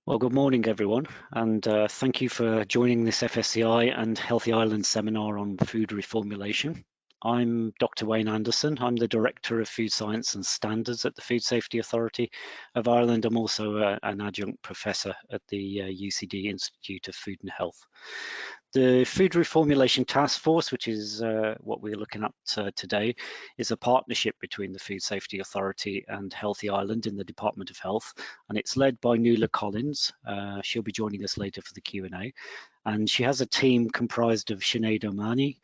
Well, good morning, everyone, and thank you for joining this FSAI and Healthy Ireland seminar on food reformulation. I'm Dr. Wayne Anderson. I'm the Director of Food Science and Standards at the Food Safety Authority of Ireland. I'm also an adjunct professor at the UCD Institute of Food and Health. The Food Reformulation Task Force, which is what we're looking at today, is a partnership between the Food Safety Authority and Healthy Ireland in the Department of Health, and it's led by Nuala Collins. She'll be joining us later for the Q&A, and she has a team comprised of Sinead O'Mahony,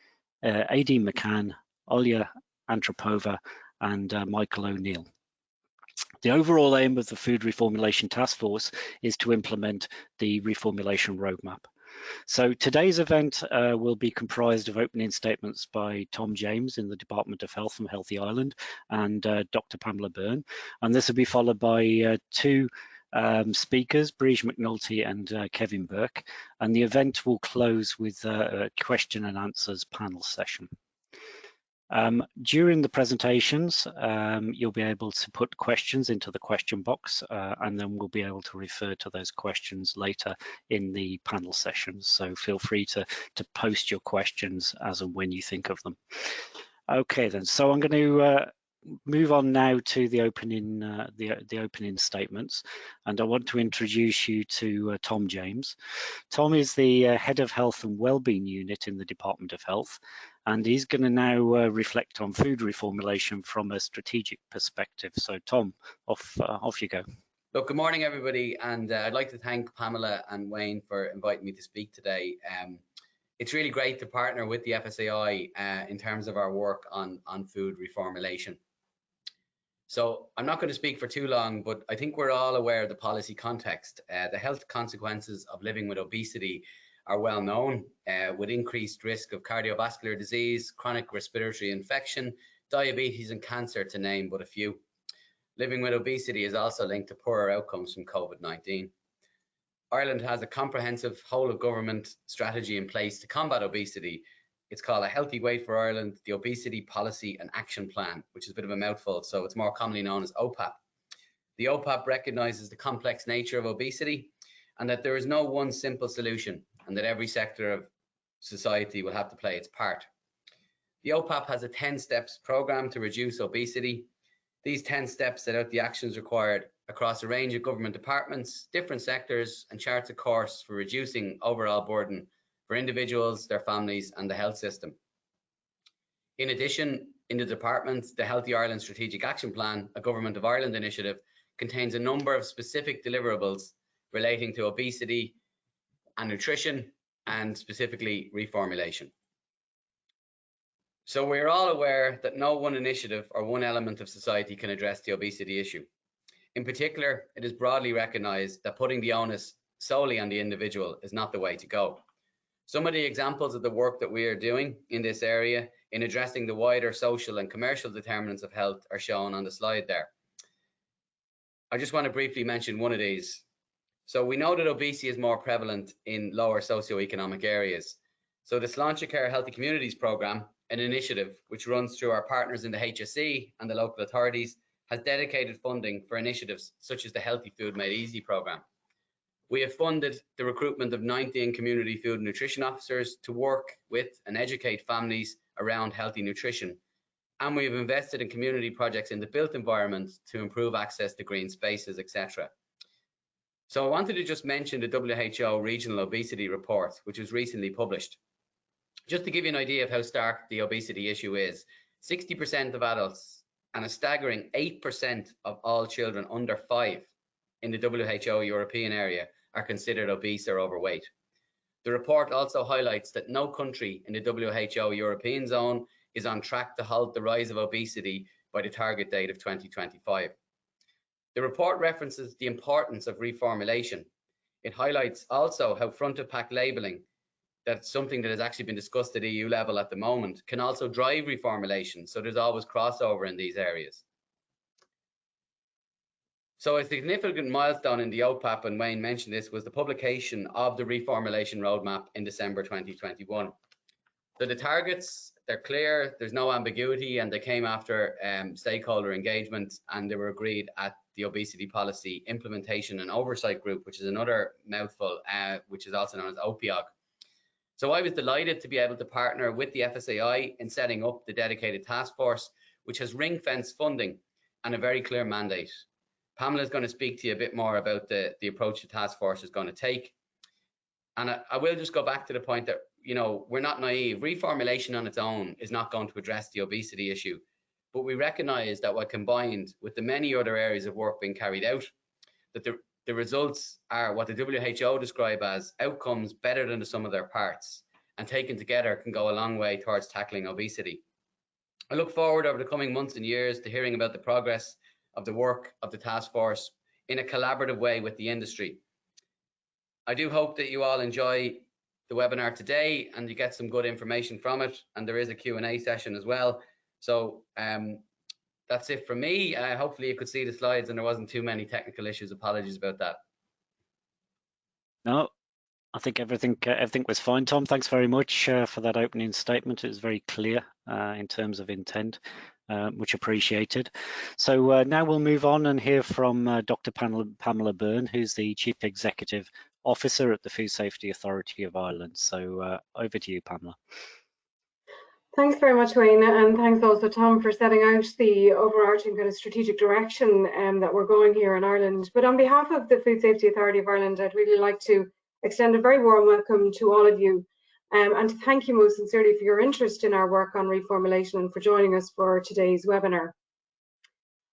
Aideen McCann, Olya Antropova, and Michael O'Neill. The overall aim of the Food Reformulation Task Force is to implement the reformulation roadmap. So today's event will be comprised of opening statements by Tom James in the Department of Health from Healthy Ireland and Dr. Pamela Byrne, and this will be followed by two speakers, Breige Mc Nulty and Kevin Burke, and the event will close with a question and answers panel session. During the presentations, you'll be able to put questions into the question box, and then we'll be able to refer to those questions later in the panel sessions. So feel free to post your questions as and when you think of them. Okay, then. So I'm going to move on now to the opening the opening statements, and I want to introduce you to Tom James. Tom is the Head of Health and Wellbeing Unit in the Department of Health, and he's going to now reflect on food reformulation from a strategic perspective. So Tom, off you go. Look, good morning everybody, and I'd like to thank Pamela and Wayne for inviting me to speak today. It's really great to partner with the FSAI in terms of our work on food reformulation. So I'm not going to speak for too long, but I think we're all aware of the policy context. The health consequences of living with obesity are well known, with increased risk of cardiovascular disease, chronic respiratory infection, diabetes and cancer, to name but a few. Living with obesity is also linked to poorer outcomes from COVID-19. Ireland has a comprehensive whole of government strategy in place to combat obesity. It's called A Healthy Weight for Ireland, the Obesity Policy and Action Plan, which is a bit of a mouthful, so it's more commonly known as OPAP. The OPAP recognises the complex nature of obesity and that there is no one simple solution, and that every sector of society will have to play its part. The OPAP has a 10 steps programme to reduce obesity. These 10 steps set out the actions required across a range of government departments, different sectors, and charts a course for reducing overall burden for individuals, their families, and the health system. In addition, in the department, the Healthy Ireland Strategic Action Plan, a Government of Ireland initiative, contains a number of specific deliverables relating to obesity and nutrition, and specifically reformulation. So we're all aware that no one initiative or one element of society can address the obesity issue. In particular, it is broadly recognised that putting the onus solely on the individual is not the way to go. Some of the examples of the work that we are doing in this area in addressing the wider social and commercial determinants of health are shown on the slide there. I just want to briefly mention one of these. So we know that obesity is more prevalent in lower socioeconomic areas. So the Sláinte Care Healthy Communities programme, an initiative which runs through our partners in the HSE and the local authorities, has dedicated funding for initiatives such as the Healthy Food Made Easy programme. We have funded the recruitment of 19 community food and nutrition officers to work with and educate families around healthy nutrition. And we have invested in community projects in the built environment to improve access to green spaces, etc. So I wanted to just mention the WHO Regional Obesity Report, which was recently published. Just to give you an idea of how stark the obesity issue is, 60% of adults and a staggering 8% of all children under 5 in the WHO European area are considered obese or overweight. The report also highlights that no country in the WHO European zone is on track to halt the rise of obesity by the target date of 2025. The report references the importance of reformulation. It highlights also how front of pack labelling, that's something that has actually been discussed at EU level at the moment, can also drive reformulation, so there's always crossover in these areas. So a significant milestone in the OPAP, and Wayne mentioned this, was the publication of the reformulation roadmap in December 2021. So the targets they're clear, there's no ambiguity, and they came after stakeholder engagement, and they were agreed at the Obesity Policy Implementation and Oversight Group, which is another mouthful, which is also known as OPIOG. So I was delighted to be able to partner with the FSAI in setting up the dedicated task force, which has ring-fenced funding and a very clear mandate. Pamela is going to speak to you a bit more about the approach the task force is going to take. And I will just go back to the point that, you know, we're not naive. Reformulation on its own is not going to address the obesity issue, but we recognise that when combined with the many other areas of work being carried out, that the results are what the WHO describe as outcomes better than the sum of their parts, and taken together can go a long way towards tackling obesity. I look forward over the coming months and years to hearing about the progress of the work of the task force in a collaborative way with the industry. I do hope that you all enjoy the webinar today and you get some good information from it, and there is a Q&A session as well. So that's it from me. Hopefully you could see the slides and there wasn't too many technical issues. Apologies about that. No, I think everything was fine, Tom. Thanks very much for that opening statement. It was very clear in terms of intent. Much appreciated. So now we'll move on and hear from Dr. Pamela Byrne, who's the Chief Executive Officer at the Food Safety Authority of Ireland. So over to you, Pamela. Thanks very much, Wayne, and thanks also, Tom, for setting out the overarching kind of strategic direction that we're going here in Ireland. But on behalf of the Food Safety Authority of Ireland, I'd really like to extend a very warm welcome to all of you, and to thank you most sincerely for your interest in our work on reformulation and for joining us for today's webinar.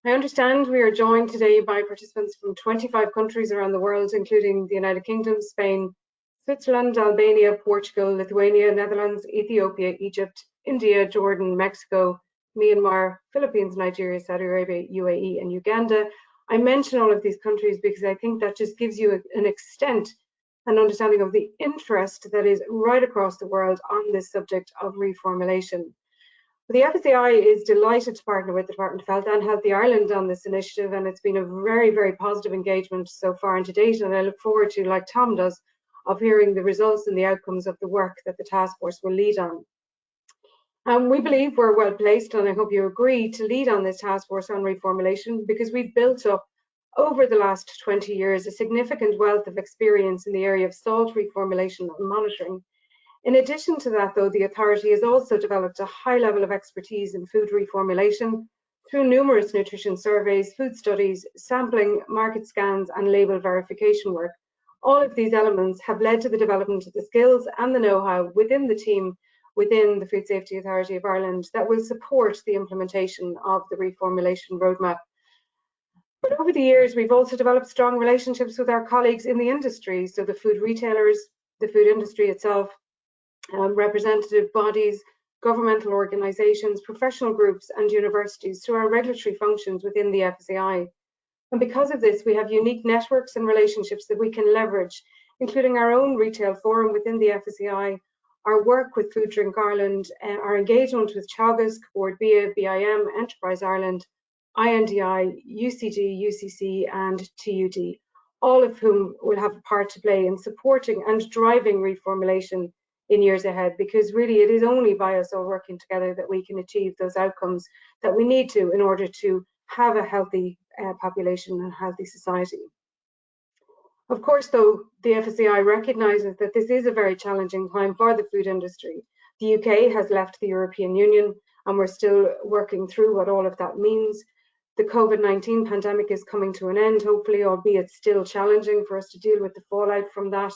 I understand we are joined today by participants from 25 countries around the world, including the United Kingdom, Spain, Switzerland, Albania, Portugal, Lithuania, Netherlands, Ethiopia, Egypt, India, Jordan, Mexico, Myanmar, Philippines, Nigeria, Saudi Arabia, UAE, and Uganda. I mention all of these countries because I think that just gives you an extent and understanding of the interest that is right across the world on this subject of reformulation. The FSAI is delighted to partner with the Department of Health and Healthy Ireland on this initiative, and it's been a very, very positive engagement so far and to date, and I look forward to, like Tom does, of hearing the results and the outcomes of the work that the task force will lead on. We believe we're well placed, and I hope you agree, to lead on this task force on reformulation because we've built up over the last 20 years a significant wealth of experience in the area of salt reformulation and monitoring. In addition to that, though, the authority has also developed a high level of expertise in food reformulation through numerous nutrition surveys, food studies, sampling, market scans, and label verification work. All of these elements have led to the development of the skills and the know-how within the team within the Food Safety Authority of Ireland that will support the implementation of the reformulation roadmap. But over the years, we've also developed strong relationships with our colleagues in the industry, so the food retailers, the food industry itself, representative bodies, governmental organisations, professional groups, and universities through our regulatory functions within the FSAI. And because of this, we have unique networks and relationships that we can leverage, including our own retail forum within the FSAI, our work with Food Drink Ireland, our engagement with Teagasc, Board BIA, BIM, Enterprise Ireland, INDI, UCG, UCC, and TUD, all of whom will have a part to play in supporting and driving reformulation in years ahead, because really it is only by us all working together that we can achieve those outcomes that we need to in order to have a healthy population and a healthy society. Of course, though, the FSAI recognises that this is a very challenging time for the food industry. The UK has left the European Union and we're still working through what all of that means. The COVID-19 pandemic is coming to an end, hopefully, albeit still challenging for us to deal with the fallout from that,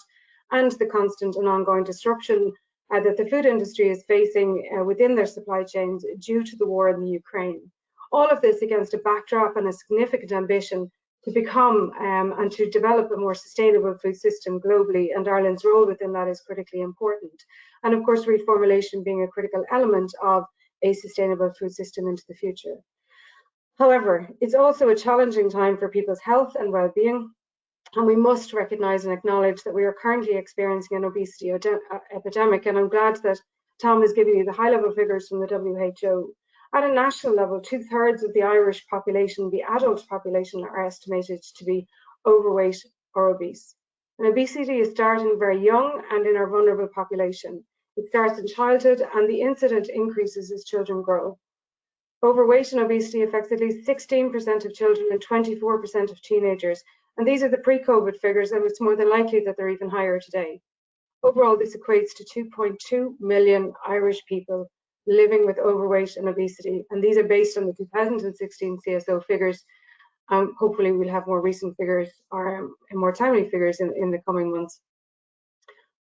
and the constant and ongoing disruption that the food industry is facing within their supply chains due to the war in the Ukraine. All of this against a backdrop and a significant ambition to become and to develop a more sustainable food system globally, and Ireland's role within that is critically important. And of course, reformulation being a critical element of a sustainable food system into the future. However, it's also a challenging time for people's health and well-being, and we must recognise and acknowledge that we are currently experiencing an obesity epidemic, and I'm glad that Tom has given you the high-level figures from the WHO. At a national level, 2/3 of the Irish population, the adult population, are estimated to be overweight or obese. And obesity is starting very young and in our vulnerable population. It starts in childhood, and the incidence increases as children grow. Overweight and obesity affects at least 16% of children and 24% of teenagers. And these are the pre-COVID figures, and it's more than likely that they're even higher today. Overall, this equates to 2.2 million Irish people living with overweight and obesity. And these are based on the 2016 CSO figures. Hopefully we'll have more recent figures or more timely figures in the coming months.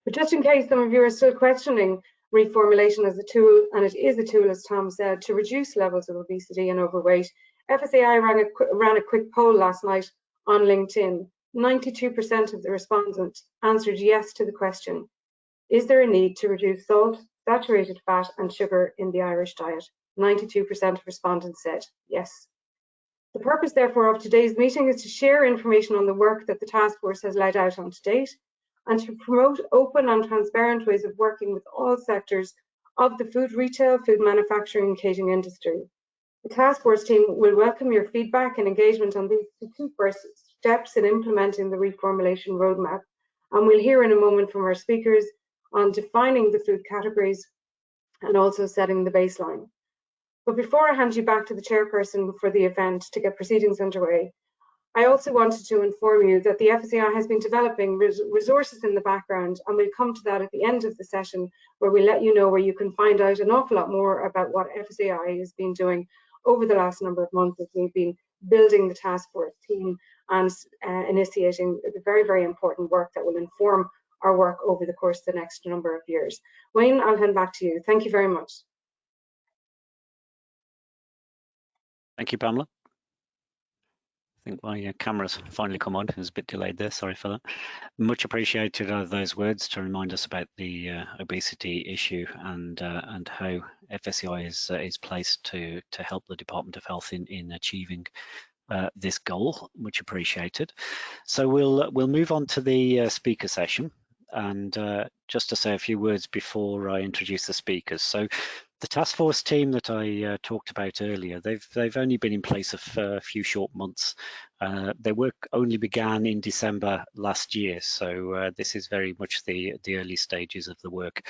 But just in case some of you are still questioning reformulation as a tool, and it is a tool, as Tom said, to reduce levels of obesity and overweight, FSAI ran a quick poll last night on LinkedIn. 92% of the respondents answered yes to the question, is there a need to reduce salt, saturated fat and sugar in the Irish diet? 92% of respondents said yes. The purpose, therefore, of today's meeting is to share information on the work that the task force has laid out on to date, and to promote open and transparent ways of working with all sectors of the food retail, food manufacturing and catering industry. The task force team will welcome your feedback and engagement on these two first steps in implementing the reformulation roadmap. And we'll hear in a moment from our speakers on defining the food categories and also setting the baseline. But before I hand you back to the chairperson for the event to get proceedings underway, I also wanted to inform you that the FSAI has been developing resources in the background, and we'll come to that at the end of the session, where we let you know where you can find out an awful lot more about what FSAI has been doing over the last number of months as we've been building the task force team and initiating the very, very important work that will inform our work over the course of the next number of years. Wayne, I'll hand back to you. Thank you very much. Thank you, Pamela. I think my camera's finally come on. It was a bit delayed there, sorry for that. Much appreciated those words to remind us about the obesity issue and how FSAI is placed to help the Department of Health in achieving this goal. Much appreciated. So we'll move on to the speaker session, and just to say a few words before I introduce the speakers. So the task force team that I talked about earlier, they've only been in place a few short months. Their work only began in December last year, so this is very much the early stages of the work.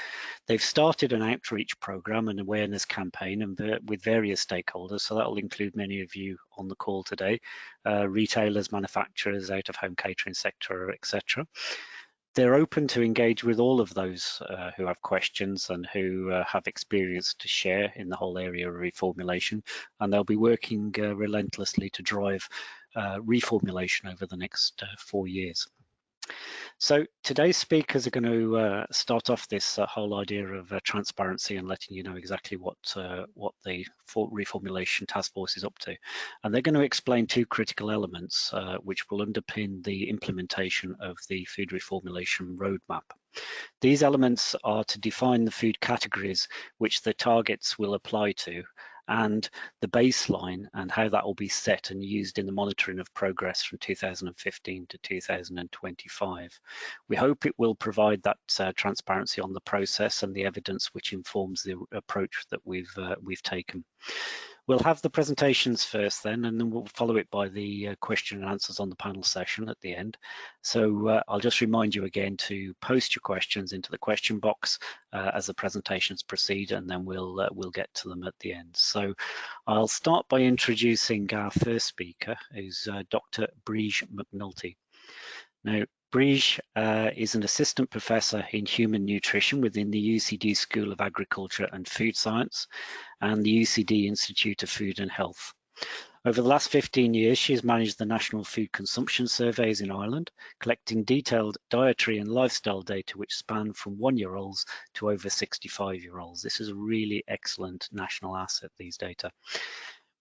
They've started an outreach program and awareness campaign and with various stakeholders, so that will include many of you on the call today, retailers, manufacturers, out-of-home catering sector, etc. They're open to engage with all of those who have questions and who have experience to share in the whole area of reformulation, and they'll be working relentlessly to drive reformulation over the next 4 years. So today's speakers are going to start off this whole idea of transparency and letting you know exactly what the Reformulation Task Force is up to. And they're going to explain two critical elements which will underpin the implementation of the Food Reformulation Roadmap. These elements are to define the food categories which the targets will apply to, and the baseline and how that will be set and used in the monitoring of progress from 2015 to 2025. We hope it will provide that transparency on the process and the evidence which informs the approach that we've taken. We'll have the presentations first then, and then we'll follow it by the question and answers on the panel session at the end. So I'll just remind you again to post your questions into the question box as the presentations proceed, and then we'll get to them at the end. So I'll start by introducing our first speaker, who's Dr. Breige Mc Nulty. Now, Breige is an assistant professor in human nutrition within the UCD School of Agriculture and Food Science and the UCD Institute of Food and Health. Over the last 15 years, she has managed the National Food Consumption Surveys in Ireland, collecting detailed dietary and lifestyle data which span from 1-year-olds to over 65-year-olds. This is a really excellent national asset, these data.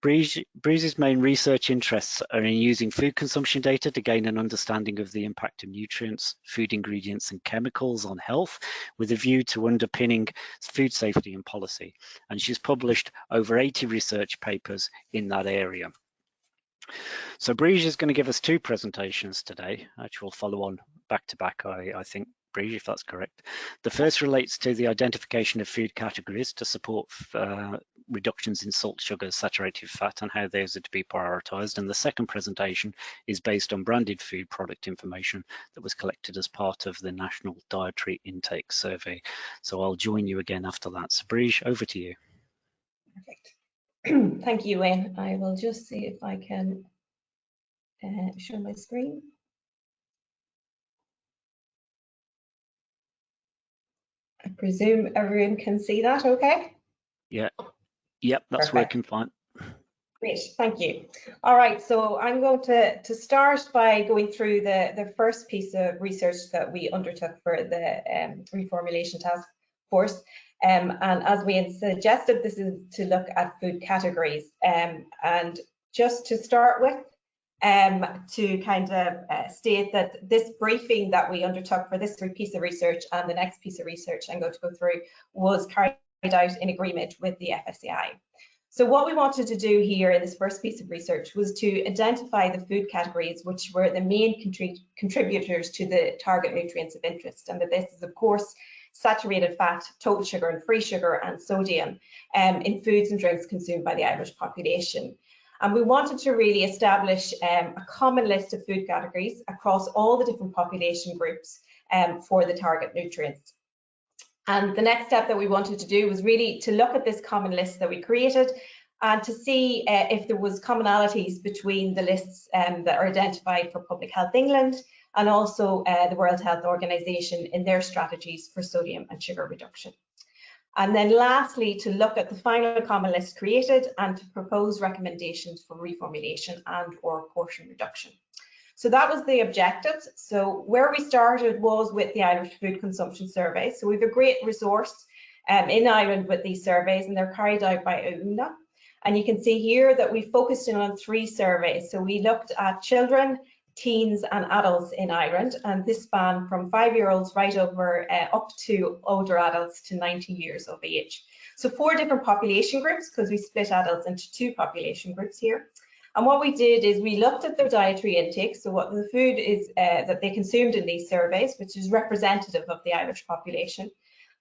Breige's main research interests are in using food consumption data to gain an understanding of the impact of nutrients, food ingredients and chemicals on health, with a view to underpinning food safety and policy. And she's published over 80 research papers in that area. So Breige is going to give us two presentations today, which will follow on back to back, I think, Breige, if that's correct. The first relates to the identification of food categories to support reductions in salt, sugar, saturated fat, and how those are to be prioritised. And the second presentation is based on branded food product information that was collected as part of the National Dietary Intake Survey. So I'll join you again after that. So Breige, over to you. Perfect. Thank you, Wayne. I will just see if I can show my screen. I presume everyone can see that okay? Yeah, yep, that's Perfect. working fine. Great, thank you. All right, so I'm going to start by going through the first piece of research that we undertook for the Reformulation Task Force. And as we had suggested, this is to look at food categories. And just to start with, to kind of state that this briefing that we undertook for this piece of research and the next piece of research I'm going to go through was carried out in agreement with the FSAI. So what we wanted to do here in this first piece of research was to identify the food categories which were the main contributors to the target nutrients of interest, and that this is of course saturated fat, total sugar and free sugar and sodium in foods and drinks consumed by the Irish population. And we wanted to really establish a common list of food categories across all the different population groups for the target nutrients. And the next step that we wanted to do was really to look at this common list that we created and to see if there was commonalities between the lists that are identified for Public Health England and also the World Health Organization in their strategies for sodium and sugar reduction. And then lastly, to look at the final common list created and to propose recommendations for reformulation and or portion reduction. So that was the objectives. So where we started was with the Irish Food Consumption Survey. So we have a great resource in Ireland with these surveys, and they're carried out by UNA. And you can see here that we focused in on 3 surveys. So we looked at children, teens and adults in Ireland, and this spanned from 5-year-olds right over up to older adults to 90 years of age. So 4 different population groups, because we split adults into 2 population groups here. And what we did is we looked at their dietary intake, so what the food is that they consumed in these surveys, which is representative of the Irish population.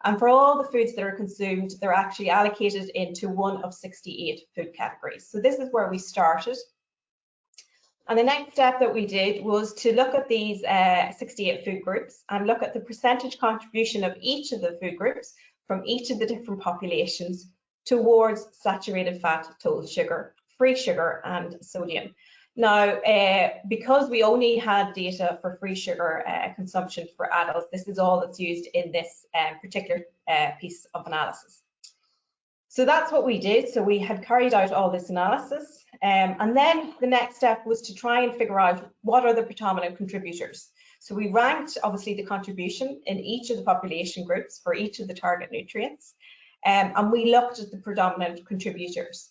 And for all the foods that are consumed, they're actually allocated into one of 68 food categories. So this is where we started. And the next step that we did was to look at these 68 food groups and look at the percentage contribution of each of the food groups from each of the different populations towards saturated fat, total sugar, free sugar and sodium. Now, because we only had data for free sugar consumption for adults, this is all that's used in this particular piece of analysis. So that's what we did. So we had carried out all this analysis. And then the next step was to try and figure out what are the predominant contributors. So we ranked obviously the contribution in each of the population groups for each of the target nutrients. And we looked at the predominant contributors.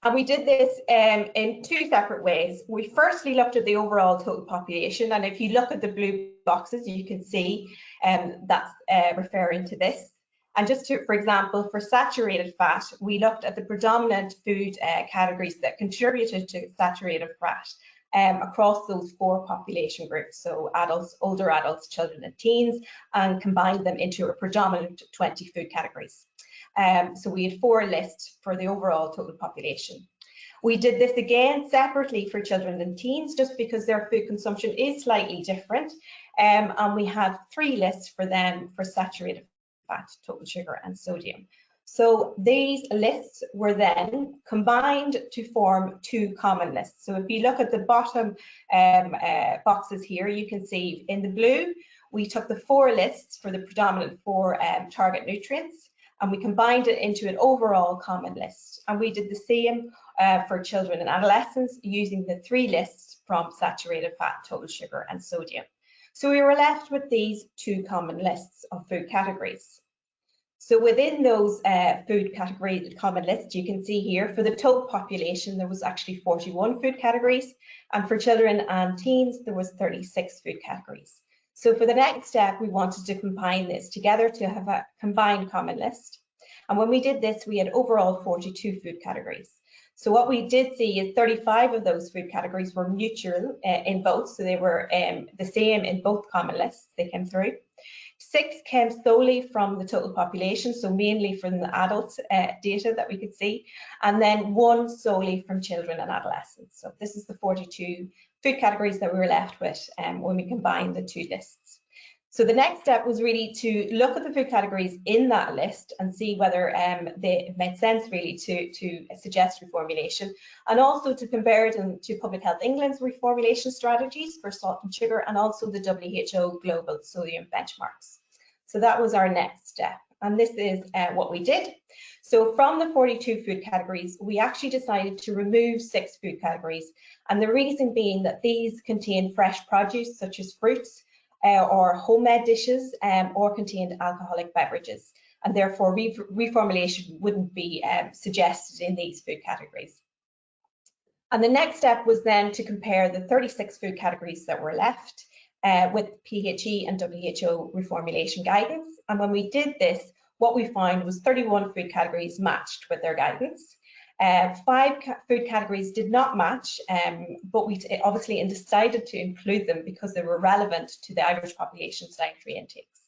And we did this in 2 separate ways. We firstly looked at the overall total population, and if you look at the blue boxes, you can see that's referring to this. And just to, for example, for saturated fat, we looked at the predominant food categories that contributed to saturated fat across those 4 population groups, so adults, older adults, children and teens, and combined them into a predominant 20 food categories. So we had 4 lists for the overall total population. We did this again separately for children and teens, just because their food consumption is slightly different. And we had 3 lists for them for saturated fat, total sugar and sodium. So these lists were then combined to form 2 common lists. So if you look at the bottom boxes here, you can see in the blue, we took the 4 lists for the predominant 4 target nutrients, and we combined it into an overall common list. And we did the same for children and adolescents using the 3 lists from saturated fat, total sugar and sodium. So we were left with these 2 common lists of food categories. So within those food category common lists, you can see here for the total population, there was actually 41 food categories. And for children and teens, there was 36 food categories. So for the next step, we wanted to combine this together to have a combined common list. And when we did this, we had overall 42 food categories. So what we did see is 35 of those food categories were mutual in both, so they were the same in both common lists they came through. 6 came solely from the total population, so mainly from the adult data that we could see, and then 1 solely from children and adolescents. So this is the 42 food categories that we were left with when we combined the 2 lists. So the next step was really to look at the food categories in that list and see whether it made sense really to suggest reformulation, and also to compare them to Public Health England's reformulation strategies for salt and sugar, and also the WHO global sodium benchmarks. So that was our next step, and this is what we did. So from the 42 food categories, we actually decided to remove 6 food categories, and the reason being that these contain fresh produce such as fruits, or homemade dishes, or contained alcoholic beverages, and therefore reformulation wouldn't be suggested in these food categories. And the next step was then to compare the 36 food categories that were left with PHE and WHO reformulation guidance. And when we did this, what we found was 31 food categories matched with their guidance. 5 food categories did not match, but we obviously decided to include them because they were relevant to the Irish population's dietary intakes.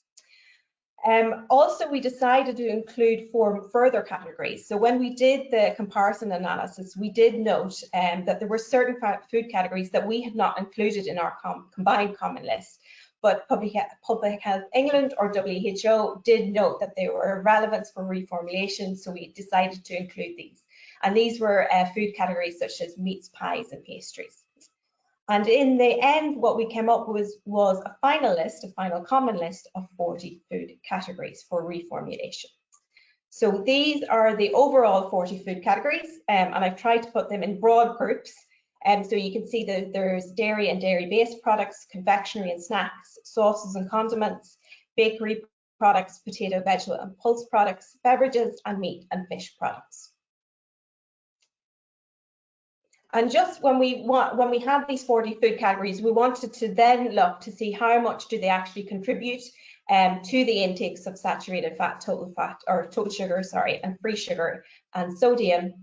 Also, we decided to include 4 further categories. So when we did the comparison analysis, we did note that there were certain food categories that we had not included in our combined common list, but Public Health England or WHO did note that they were of relevance for reformulation, so we decided to include these. And these were food categories such as meats, pies, and pastries. And in the end, what we came up with was a final list, a final common list of 40 food categories for reformulation. So these are the overall 40 food categories, and I've tried to put them in broad groups. So you can see that there's dairy and dairy-based products, confectionery and snacks, sauces and condiments, bakery products, potato, vegetable and pulse products, beverages, and meat and fish products. And just when we had these 40 food categories, we wanted to then look to see how much do they actually contribute to the intakes of saturated fat, total sugar, and free sugar and sodium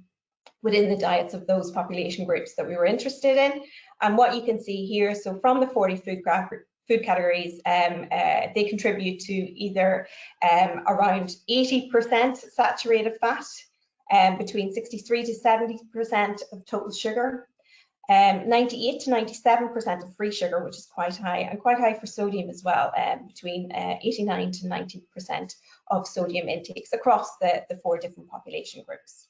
within the diets of those population groups that we were interested in. And what you can see here, so from the 40 food categories, they contribute to either around 80% saturated fat, between 63 to 70% of total sugar, 98 to 97% of free sugar, which is quite high, and quite high for sodium as well, between 89 to 90% of sodium intakes across the 4 different population groups.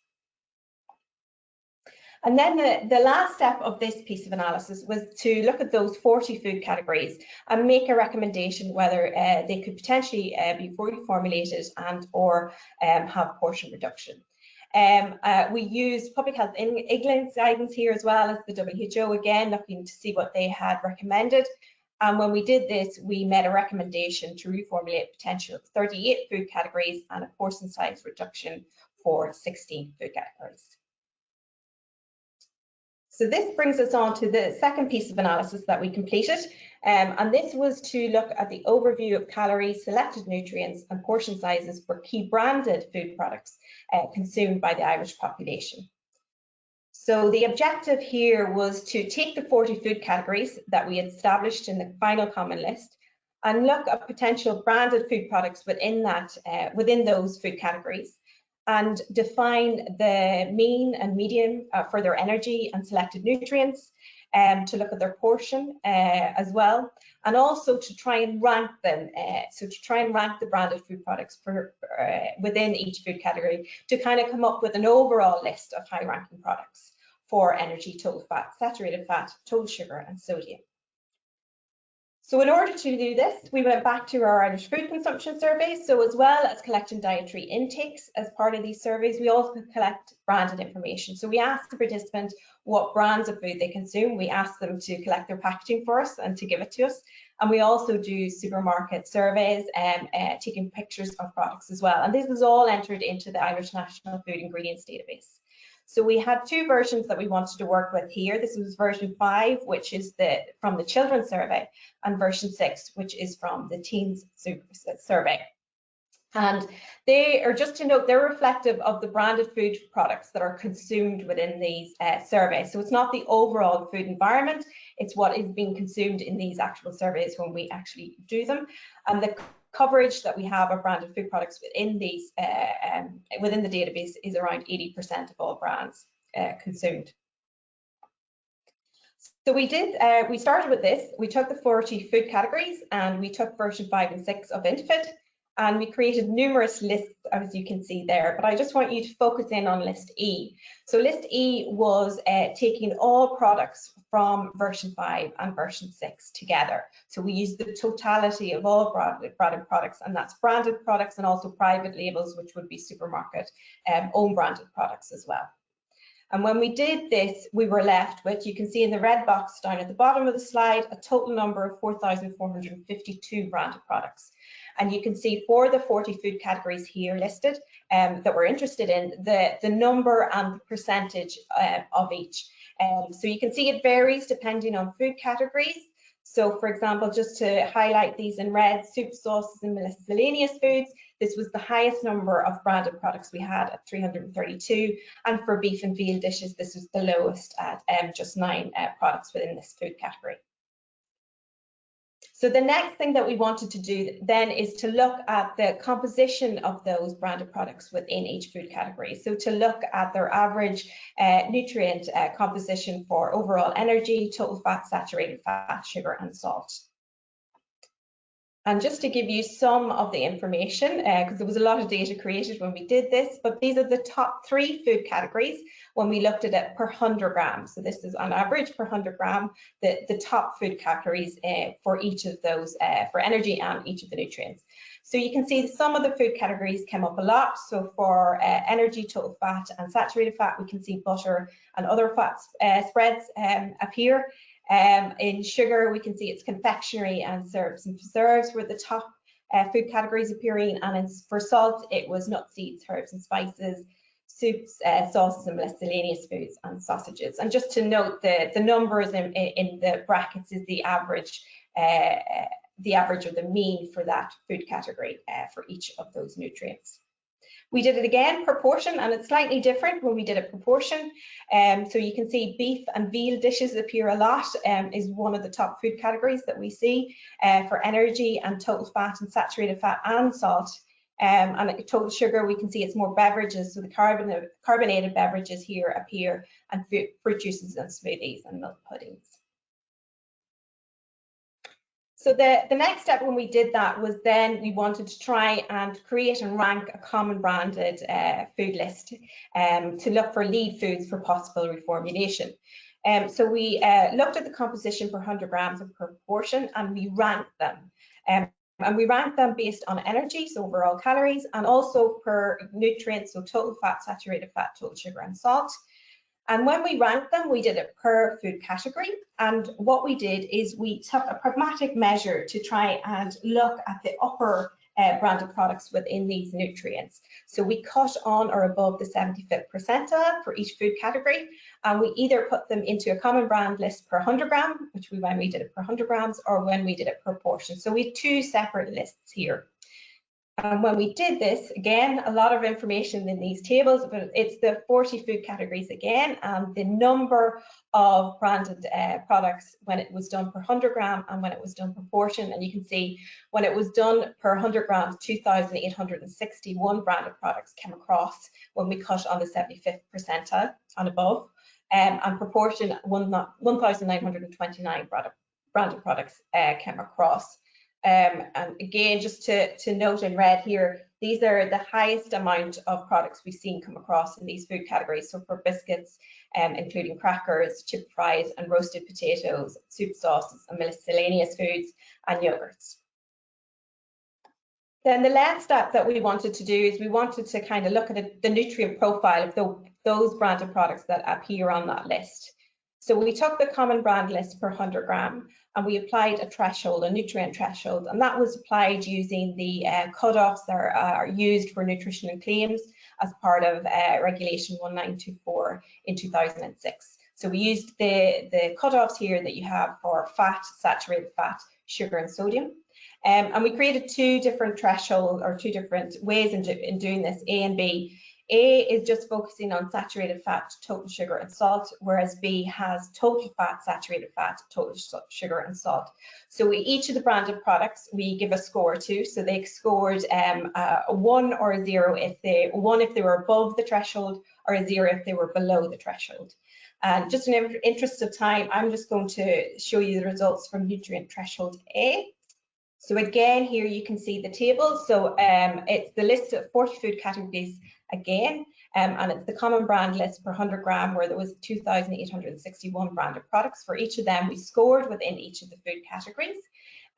And then the last step of this piece of analysis was to look at those 40 food categories and make a recommendation whether they could potentially be reformulated and or have portion reduction. We used Public Health England's guidance here as well as the WHO, again looking to see what they had recommended. And when we did this, we made a recommendation to reformulate potential of 38 food categories and a portion size reduction for 16 food categories. So this brings us on to the second piece of analysis that we completed, and this was to look at the overview of calories, selected nutrients and portion sizes for key branded food products consumed by the Irish population. So the objective here was to take the 40 food categories that we had established in the final common list and look at potential branded food products within those food categories, and define the mean and median for their energy and selected nutrients, to look at their portion as well, and also to try and rank them, so to try and rank the branded food products for, within each food category to kind of come up with an overall list of high ranking products for energy, total fat, saturated fat, total sugar and sodium. So in order to do this, we went back to our Irish food consumption surveys. So as well as collecting dietary intakes as part of these surveys, we also collect branded information. So we asked the participants what brands of food they consume. We asked them to collect their packaging for us and to give it to us. And we also do supermarket surveys, taking pictures of products as well. And this is all entered into the Irish National Food Ingredients Database. So we had 2 versions that we wanted to work with here. This was version 5, which is from the children's survey, and version 6, which is from the teens survey. And they are, just to note, they're reflective of the branded food products that are consumed within these surveys. So it's not the overall food environment, it's what is being consumed in these actual surveys when we actually do them. And the coverage that we have of branded food products within these within the database is around 80% of all brands consumed. So we started with this. We took the 40 food categories and we took version 5 and 6 of Infid, and we created numerous lists, as you can see there, but I just want you to focus in on list E. So list E was taking all products from version 5 and version 6 together. So we used the totality of all branded products, and that's branded products and also private labels, which would be supermarket own branded products as well. And when we did this, we were left with, you can see in the red box down at the bottom of the slide, a total number of 4,452 branded products. And you can see for the 40 food categories here listed that we're interested in, the number and the percentage of each. So you can see it varies depending on food categories. So for example, just to highlight these in red, soup, sauces and miscellaneous foods, this was the highest number of branded products we had at 332. And for beef and veal dishes, this was the lowest at just 9 products within this food category. So the next thing that we wanted to do then is to look at the composition of those branded products within each food category. So to look at their average nutrient composition for overall energy, total fat, saturated fat, sugar and salt. And just to give you some of the information, because there was a lot of data created when we did this, but these are the top 3 food categories when we looked at it per 100 grams. So this is on average per 100 gram, the top food categories for each of those, for energy and each of the nutrients. So you can see some of the food categories came up a lot. So for energy, total fat and saturated fat, we can see butter and other fat spreads appear. In sugar, we can see it's confectionery and syrups and preserves were the top food categories appearing, and for salt, it was nuts, seeds, herbs and spices, soups, sauces and miscellaneous foods and sausages. And just to note, the numbers in the brackets is the average or the mean for that food category for each of those nutrients. We did it again proportion, and it's slightly different when we did it proportion. So you can see beef and veal dishes appear a lot, is one of the top food categories that we see for energy and total fat and saturated fat and salt. And total sugar, we can see it's more beverages, so the carbonated beverages here appear, and fruit juices and smoothies and milk puddings. So the next step when we did that was then we wanted to try and create and rank a common branded food list to look for lead foods for possible reformulation. So we looked at the composition per 100 grams of per portion, and we ranked them. And we ranked them based on energy, so overall calories, and also per nutrients, so total fat, saturated fat, total sugar and salt. And when we ranked them, we did it per food category. And what we did is we took a pragmatic measure to try and look at the upper branded products within these nutrients. So we cut on or above the 75th percentile for each food category, and we either put them into a common brand list per 100 gram, which when we did it per 100 grams, or when we did it per portion. So we had 2 separate lists here. And when we did this, again, a lot of information in these tables, but it's the 40 food categories again, and the number of branded products when it was done per 100 gram and when it was done per portion. And you can see when it was done per 100 grams, 2,861 branded products came across when we cut on the 75th percentile and above, and proportion 1,929 branded products came across. And again, just to note in red here, these are the highest amount of products we've seen come across in these food categories. So for biscuits, including crackers, chip fries and roasted potatoes, soup sauces and miscellaneous foods and yogurts. Then the last step that we wanted to do is we wanted to kind of look at the nutrient profile of those branded products that appear on that list. So we took the common brand list per 100 gram and we applied a threshold, a nutrient threshold, and that was applied using the cutoffs that are used for nutritional claims as part of Regulation 1924 in 2006. So we used the cutoffs here that you have for fat, saturated fat, sugar and sodium. And we created two different thresholds, or two different ways in doing this, A and B. A is just focusing on saturated fat, total sugar and salt, whereas B has total fat, saturated fat, total sugar and salt. So each of the branded products we give a score to. So they scored a 1 or a 0 if they were above the threshold, or a 0 if they were below the threshold. And just in the interest of time, I'm just going to show you the results from nutrient threshold A. So again, here you can see the table. So it's the list of 40 food categories again, and it's the common brand list per 100 gram, where there was 2,861 branded products. For each of them, we scored within each of the food categories.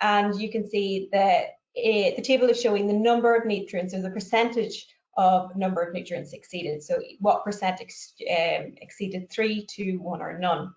And you can see the table is showing the number of nutrients, or the percentage of number of nutrients exceeded. So what percent exceeded 3, 2, 1 or none.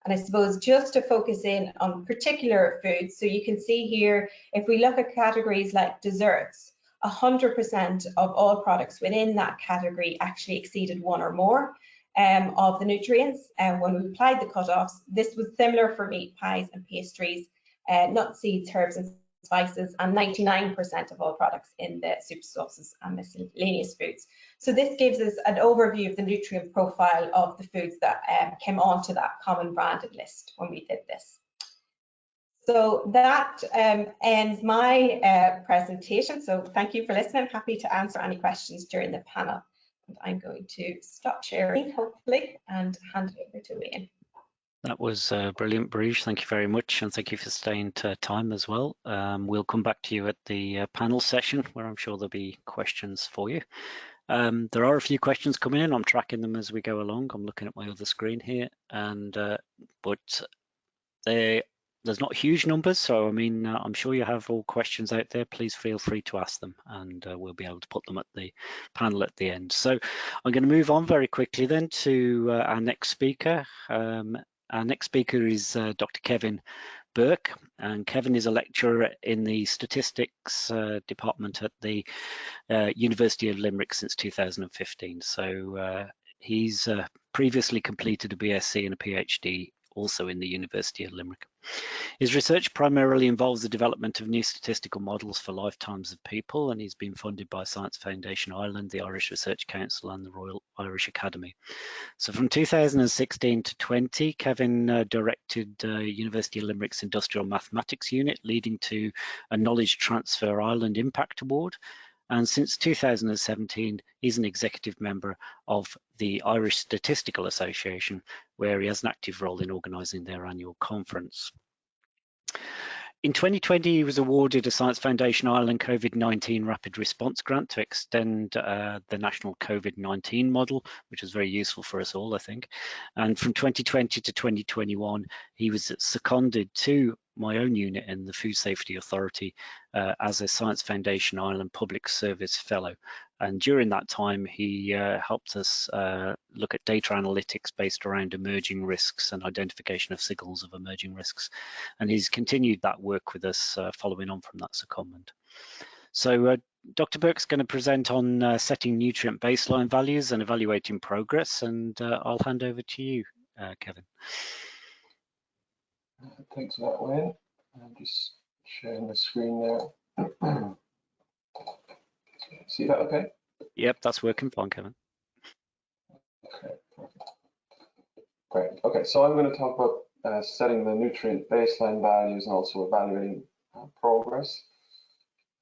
And I suppose just to focus in on particular foods, so you can see here, if we look at categories like desserts, 100% of all products within that category actually exceeded 1 or more of the nutrients. And when we applied the cutoffs, this was similar for meat pies and pastries, nuts, seeds, herbs and spices, and 99% of all products in the soup, sauces and miscellaneous foods. So this gives us an overview of the nutrient profile of the foods that came onto that common branded list when we did this. So that ends my presentation. So thank you for listening. I'm happy to answer any questions during the panel. And I'm going to stop sharing, hopefully, and hand it over to Wayne. That was brilliant, Breige. Thank you very much, and thank you for staying to time as well. We'll come back to you at the panel session, where I'm sure there'll be questions for you. There are a few questions coming in. I'm tracking them as we go along. I'm looking at my other screen here, and but there's not huge numbers, so I mean, I'm sure you have all questions out there. Please feel free to ask them, and we'll be able to put them at the panel at the end. So I'm going to move on very quickly then to our next speaker. Our next speaker is Dr. Kevin Burke, and Kevin is a lecturer in the statistics department at the University of Limerick since 2015. So he's previously completed a BSc and a PhD also in the University of Limerick. His research primarily involves the development of new statistical models for lifetimes of people, and he's been funded by Science Foundation Ireland, the Irish Research Council and the Royal Irish Academy. So from 2016 to 20, Kevin directed University of Limerick's Industrial Mathematics Unit, leading to a Knowledge Transfer Ireland Impact Award. And since 2017, he's an executive member of the Irish Statistical Association, where he has an active role in organising their annual conference. In 2020, he was awarded a Science Foundation Ireland COVID-19 Rapid Response Grant to extend the national COVID-19 model, which was very useful for us all, I think. And from 2020 to 2021, he was seconded to my own unit in the Food Safety Authority as a Science Foundation Ireland Public Service Fellow. And during that time, he helped us look at data analytics based around emerging risks and identification of signals of emerging risks. And he's continued that work with us following on from that secondment. So Dr. Burke's going to present on setting nutrient baseline values and evaluating progress. And I'll hand over to you, Kevin. Thanks for that, Wayne. I'm just sharing the screen there. See that okay? Yep, that's working fine, Kevin. Okay, perfect. Great. Okay, so I'm going to talk about setting the nutrient baseline values and also evaluating progress.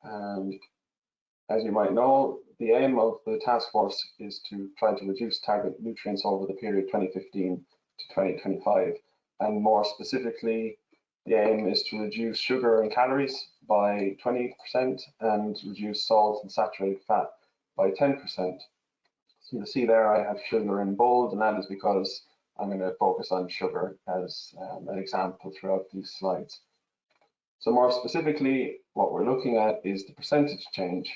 As you might know, the aim of the task force is to try to reduce target nutrients over the period 2015 to 2025. And more specifically, the aim is to reduce sugar and calories by 20% and reduce salt and saturated fat by 10%. So you'll see there I have sugar in bold, and that is because I'm going to focus on sugar as an example throughout these slides. So more specifically, what we're looking at is the percentage change,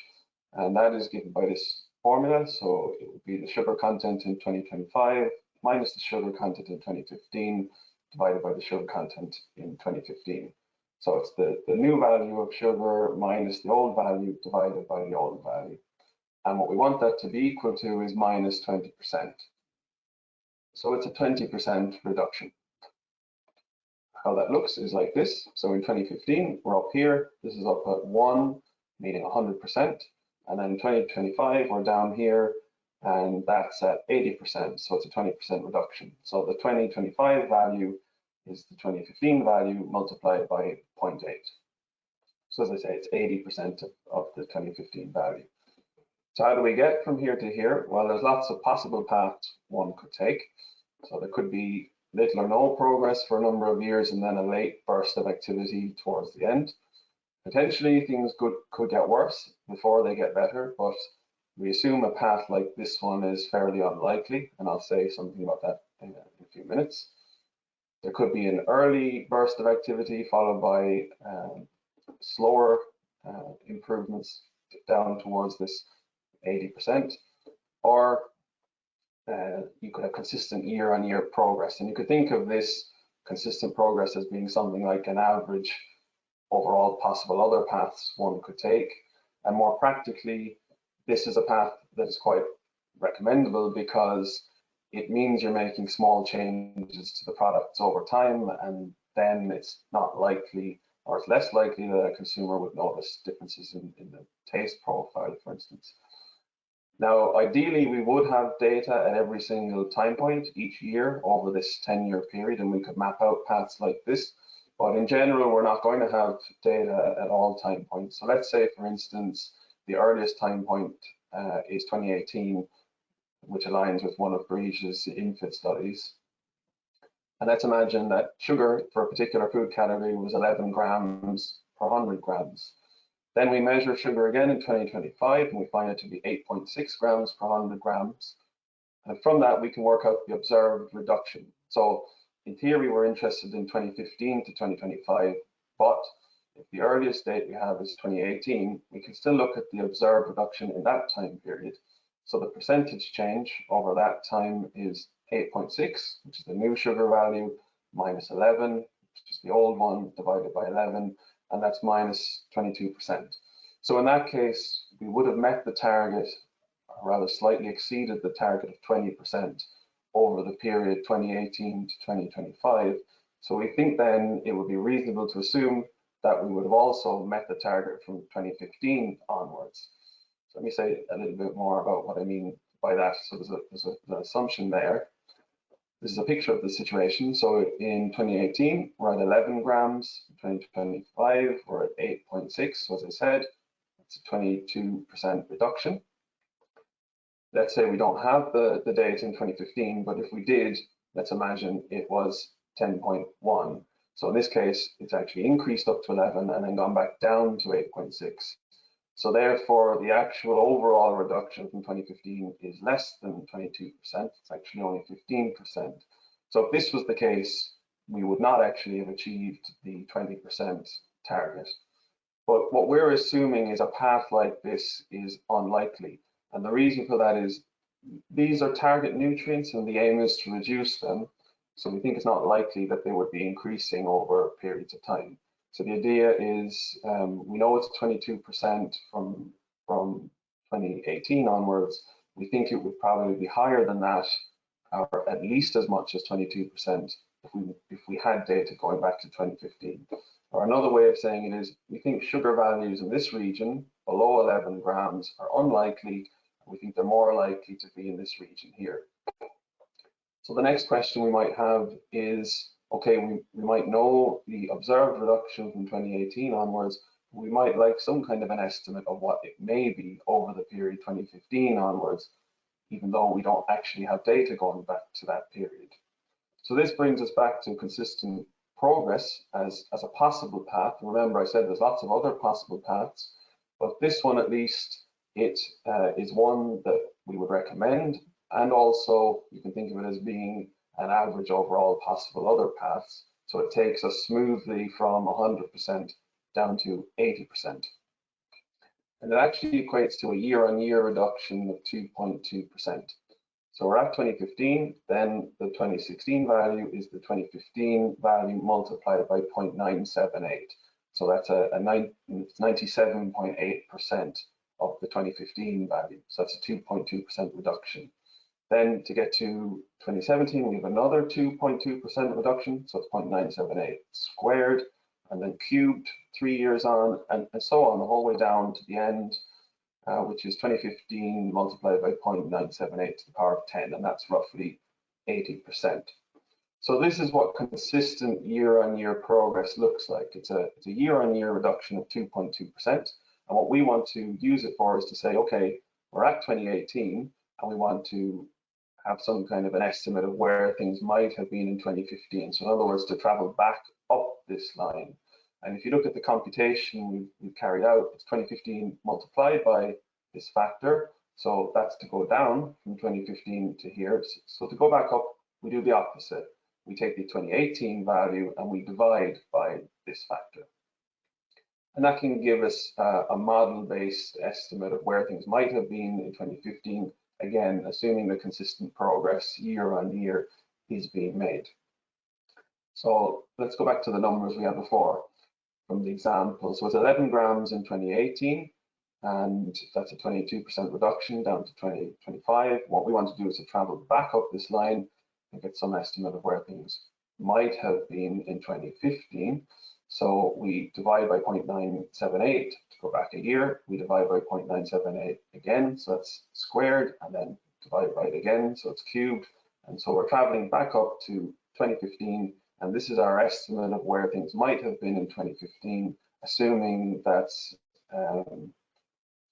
and that is given by this formula. So it would be the sugar content in 2025 minus the sugar content in 2015 divided by the sugar content in 2015. So it's the new value of sugar minus the old value divided by the old value. And what we want that to be equal to is minus 20%. So it's a 20% reduction. how that looks is like this. So in 2015, we're up here. This is up at 1, meaning 100%. And then 2025, we're down here, and that's at 80%. So it's a 20% reduction. So the 2025 value is the 2015 value multiplied by 0.8. So as I say, it's 80% of the 2015 value. So how do we get from here to here? Well, there's lots of possible paths one could take. So there could be little or no progress for a number of years and then a late burst of activity towards the end. Potentially things could get worse before they get better, but we assume a path like this one is fairly unlikely, and I'll say something about that in a few minutes. There could be an early burst of activity followed by slower improvements down towards this 80%, or you could have consistent year-on-year progress. And you could think of this consistent progress as being something like an average overall possible other paths one could take. And more practically, this is a path that is quite recommendable because it means you're making small changes to the products over time, and then it's not likely, or it's less likely, that a consumer would notice differences in the taste profile, for instance. Now, ideally, we would have data at every single time point each year over this 10-year period, and we could map out paths like this. But in general, we're not going to have data at all time points. So let's say, for instance, the earliest time point is 2018, which aligns with one of Breige's INFIT studies. And let's imagine that sugar for a particular food category was 11 grams per 100 grams. Then we measure sugar again in 2025, and we find it to be 8.6 grams per 100 grams. And from that, we can work out the observed reduction. So in theory, we're interested in 2015 to 2025, but if the earliest date we have is 2018, we can still look at the observed reduction in that time period. So the percentage change over that time is 8.6, which is the new sugar value, minus 11, which is the old one, divided by 11, and that's minus 22%. So in that case, we would have met the target, or rather slightly exceeded the target of 20% over the period 2018 to 2025. So we think then it would be reasonable to assume that we would have also met the target from 2015 onwards. So let me say a little bit more about what I mean by that. So there's an assumption there. This is a picture of the situation. So in 2018, we're at 11 grams. In 2025, we're at 8.6. So as I said, it's a 22% reduction. Let's say we don't have the data in 2015, but if we did, let's imagine it was 10.1. So in this case, it's actually increased up to 11 and then gone back down to 8.6. So therefore, the actual overall reduction from 2015 is less than 22%. It's actually only 15%. So if this was the case, we would not actually have achieved the 20% target. But what we're assuming is a path like this is unlikely. And the reason for that is these are target nutrients and the aim is to reduce them. So we think it's not likely that they would be increasing over periods of time. So the idea is we know it's 22% from 2018 onwards. We think it would probably be higher than that, or at least as much as 22% if we had data going back to 2015. Or another way of saying it is we think sugar values in this region below 11 grams are unlikely. We think they're more likely to be in this region here. So the next question we might have is, okay, we might know the observed reduction from 2018 onwards. We might like some kind of an estimate of what it may be over the period 2015 onwards, even though we don't actually have data going back to that period. So this brings us back to consistent progress as a possible path. Remember, I said there's lots of other possible paths, but this one at least, it is one that we would recommend, and also you can think of it as being an average overall possible other paths. So it takes us smoothly from 100% down to 80%. And it actually equates to a year-on-year reduction of 2.2%. So we're at 2015, then the 2016 value is the 2015 value multiplied by 0.978. So that's a 97.8% of the 2015 value. So that's a 2.2% reduction. Then to get to 2017, we have another 2.2% reduction, so it's 0.978 squared, and then cubed 3 years on, and so on, the whole way down to the end, which is 2015 multiplied by 0.978 to the power of 10, and that's roughly 80%. So this is what consistent year-on-year progress looks like. It's a year-on-year reduction of 2.2%, and what we want to use it for is to say, okay, we're at 2018, and we want to have some kind of an estimate of where things might have been in 2015. So in other words, to travel back up this line. And if you look at the computation we've carried out, it's 2015 multiplied by this factor. So that's to go down from 2015 to here. So to go back up, we do the opposite. We take the 2018 value and we divide by this factor. And that can give us a model-based estimate of where things might have been in 2015, again, assuming the consistent progress year on year is being made. So let's go back to the numbers we had before from the example. So it's 11 grams in 2018, and that's a 22% reduction down to 2025. What we want to do is to travel back up this line and get some estimate of where things might have been in 2015. So we divide by 0.978 to go back a year. We divide by 0.978 again, so that's squared, and then divide by it again, so it's cubed. And so we're traveling back up to 2015, and this is our estimate of where things might have been in 2015, assuming that's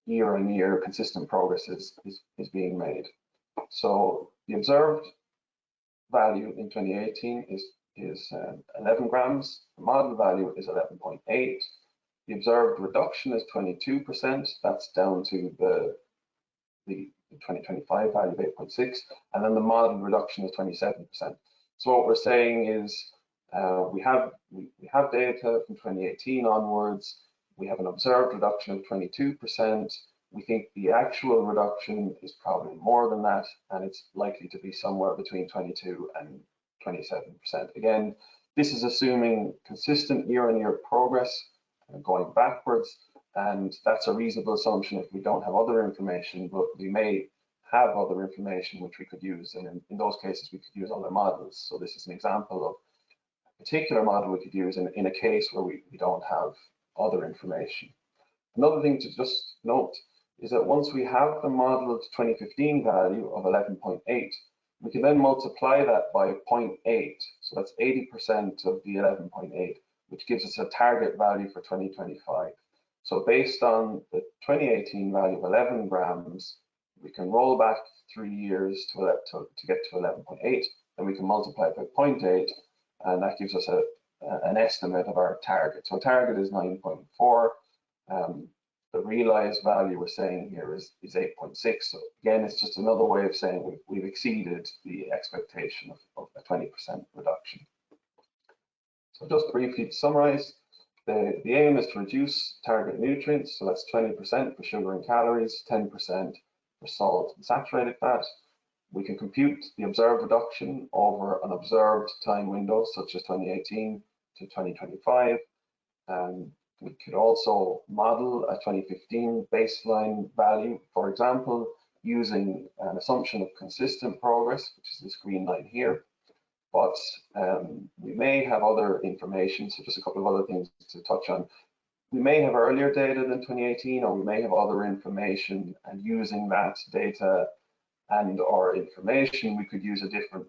year-on-year consistent progress is being made. So the observed value in 2018 is 11 grams. The model value is 11.8. The observed reduction is 22%. That's down to the 2025 value of 8.6. And then the model reduction is 27%. So what we're saying is we have data from 2018 onwards. We have an observed reduction of 22%. We think the actual reduction is probably more than that, and it's likely to be somewhere between 22 and 27%. Again, this is assuming consistent year-on-year progress going backwards, and that's a reasonable assumption if we don't have other information, but we may have other information which we could use, and in those cases we could use other models. So this is an example of a particular model we could use in a case where we don't have other information. Another thing to just note is that once we have the modeled 2015 value of 11.8, we can then multiply that by 0.8. So that's 80% of the 11.8, which gives us a target value for 2025. So based on the 2018 value of 11 grams, we can roll back 3 years to get to 11.8, then we can multiply it by 0.8, and that gives us an estimate of our target. So target is 9.4. The realized value we're saying here is 8.6. So again, it's just another way of saying we've exceeded the expectation of a 20% reduction. So just briefly to summarize, the aim is to reduce target nutrients. So that's 20% for sugar and calories, 10% for salt and saturated fat. We can compute the observed reduction over an observed time window, such as 2018 to 2025. We could also model a 2015 baseline value, for example, using an assumption of consistent progress, which is this green line here. But we may have other information, so just a couple of other things to touch on. We may have earlier data than 2018, or we may have other information, and using that data and or information, we could use a different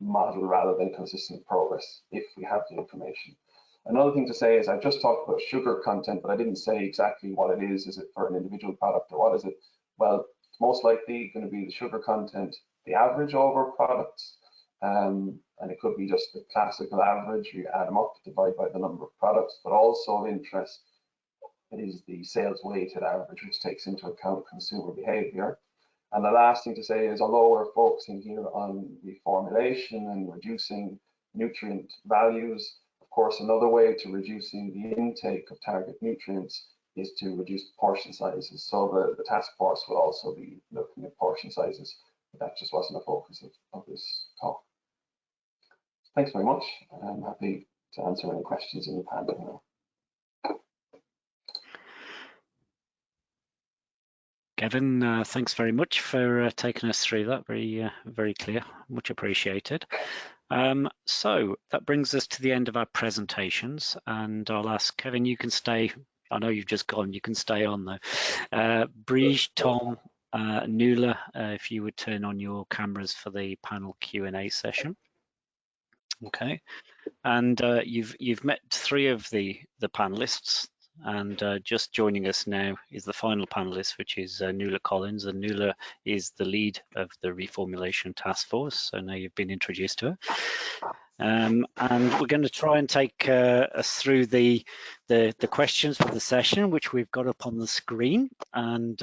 model rather than consistent progress if we have the information. Another thing to say is I've just talked about sugar content, but I didn't say exactly what it is. Is it for an individual product or what is it? Well, it's most likely going to be the sugar content, the average over products, and it could be just the classical average. You add them up, divide by the number of products, but also of interest, it is the sales weighted average, which takes into account consumer behavior. And the last thing to say is, although we're focusing here on reformulation and reducing nutrient values, of course, another way to reducing the intake of target nutrients is to reduce portion sizes. So the task force will also be looking at portion sizes, but that just wasn't a focus of this talk. Thanks very much. I'm happy to answer any questions in the panel now. Kevin, thanks very much for taking us through that. Very clear. Much appreciated. So that brings us to the end of our presentations, and I'll ask Kevin, you can stay. I know you've just gone, you can stay on though. Breige, Tom, Nuala, if you would turn on your cameras for the panel Q&A session. Okay, and you've met three of the panelists, and just joining us now is the final panelist, which is Nuala Collins, and Nuala is the lead of the Reformulation Task Force, so now you've been introduced to her. And we're going to try and take us through the questions for the session, which we've got up on the screen, and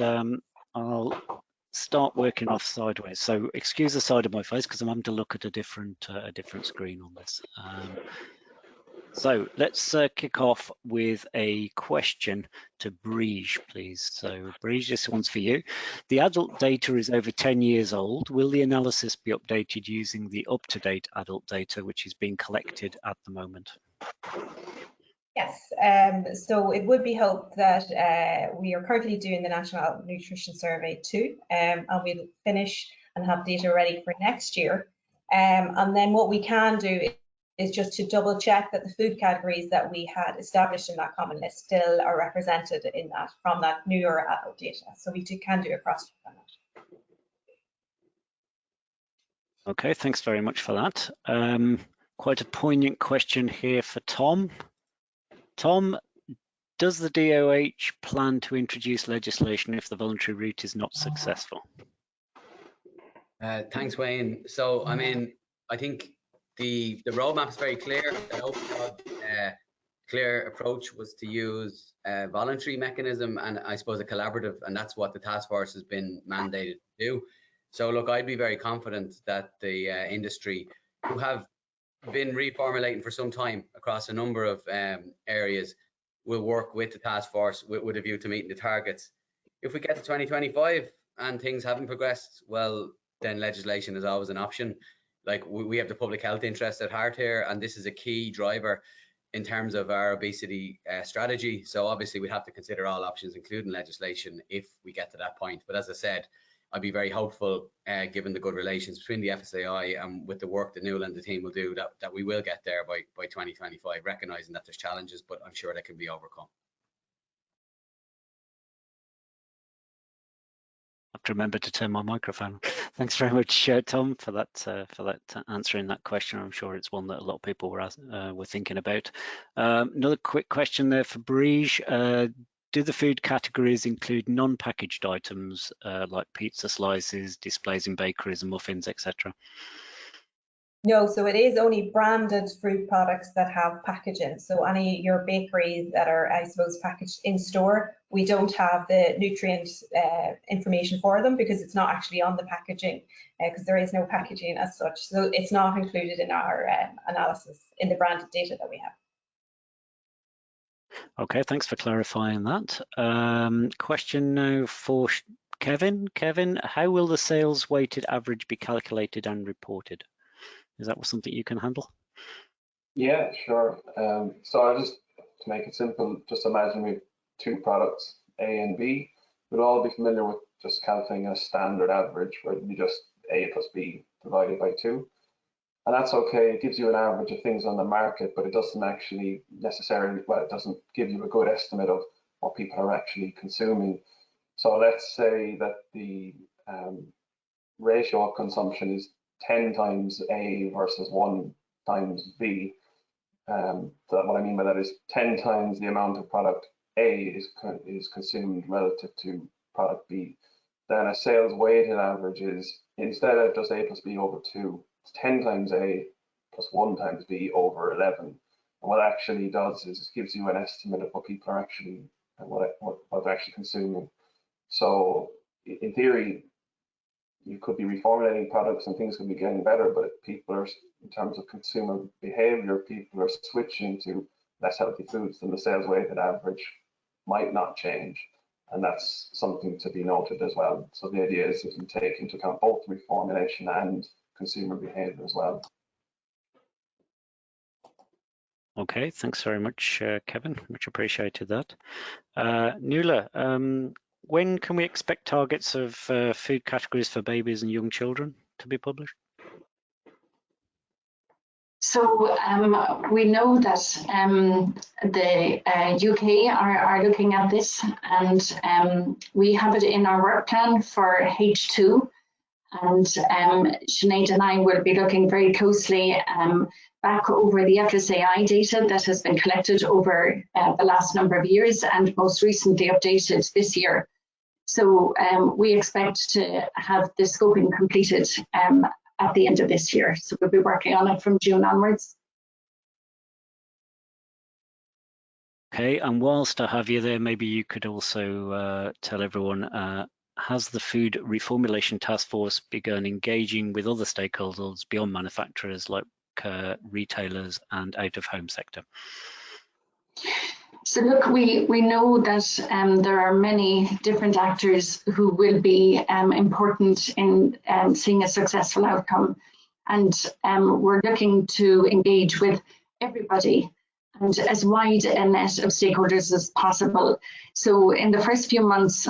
I'll start working off sideways. So excuse the side of my face because I'm having to look at a different screen on this. So let's kick off with a question to Breige, please. So Breige, this one's for you. The adult data is over 10 years old. Will the analysis be updated using the up-to-date adult data, which is being collected at the moment? Yes, so it would be hoped that we are currently doing the National Nutrition Survey too, and we'll finish and have data ready for next year. And then what we can do is just to double check that the food categories that we had established in that common list still are represented in that from that newer adult data. So we can do a cross check on that. Okay, thanks very much for that. Quite a poignant question here for Tom. Tom, does the DOH plan to introduce legislation if the voluntary route is not successful? Thanks, Wayne. So, I mean, I think the roadmap is very clear. The overall clear approach was to use a voluntary mechanism and I suppose a collaborative, and that's what the task force has been mandated to do. So look, I'd be very confident that the industry, who have been reformulating for some time across a number of areas, will work with the task force with a view to meeting the targets. If we get to 2025 and things haven't progressed, well, then legislation is always an option. Like we have the public health interest at heart here, and this is a key driver in terms of our obesity strategy. So obviously we'd have to consider all options, including legislation, if we get to that point. But as I said, I'd be very hopeful, given the good relations between the FSAI and with the work that Nuala and the team will do, that we will get there by 2025, recognising that there's challenges, but I'm sure they can be overcome. To remember to turn my microphone. Thanks very much, Tom, for that answering that question. I'm sure it's one that a lot of people were thinking about. Another quick question there for Breige. Do the food categories include non-packaged items like pizza slices, displays in bakeries and muffins, etc.? No, so it is only branded fruit products that have packaging. So any of your bakeries that are, I suppose, packaged in store, we don't have the nutrient information for them because it's not actually on the packaging, because there is no packaging as such. So it's not included in our analysis in the branded data that we have. Okay, thanks for clarifying that. Question now for Kevin. Kevin, how will the sales weighted average be calculated and reported? Is that something you can handle? Yeah, sure. So I'll just, to make it simple, just imagine we have two products, A and B. We'll all be familiar with just calculating a standard average where you just A plus B divided by 2. And that's okay. It gives you an average of things on the market, but it doesn't actually necessarily, well, it doesn't give you a good estimate of what people are actually consuming. So let's say that the ratio of consumption is 10 times A versus 1 times B. So what I mean by that is 10 times the amount of product A is consumed relative to product B. Then a sales weighted average is, instead of just A plus B over 2, it's 10 times A plus 1 times B over 11. And what it actually does is it gives you an estimate of what people are actually, what they're actually consuming. So in theory, you could be reformulating products and things could be getting better, but if people are, in terms of consumer behavior, people are switching to less healthy foods, then the sales weighted average might not change. And that's something to be noted as well. So the idea is that you take into account both reformulation and consumer behavior as well. Okay, thanks very much, Kevin. Much appreciated that. Nuala, When can we expect targets of food categories for babies and young children to be published? So we know that the UK are looking at this, and we have it in our work plan for H2. And Sinead and I will be looking very closely back over the FSAI data that has been collected over the last number of years and most recently updated this year. So we expect to have the scoping completed at the end of this year. So we'll be working on it from June onwards. Okay, and whilst I have you there, maybe you could also tell everyone, has the Food Reformulation Task Force begun engaging with other stakeholders beyond manufacturers like retailers and out-of-home sector? So look, we know that there are many different actors who will be important in seeing a successful outcome. And we're looking to engage with everybody and as wide a net of stakeholders as possible. So in the first few months,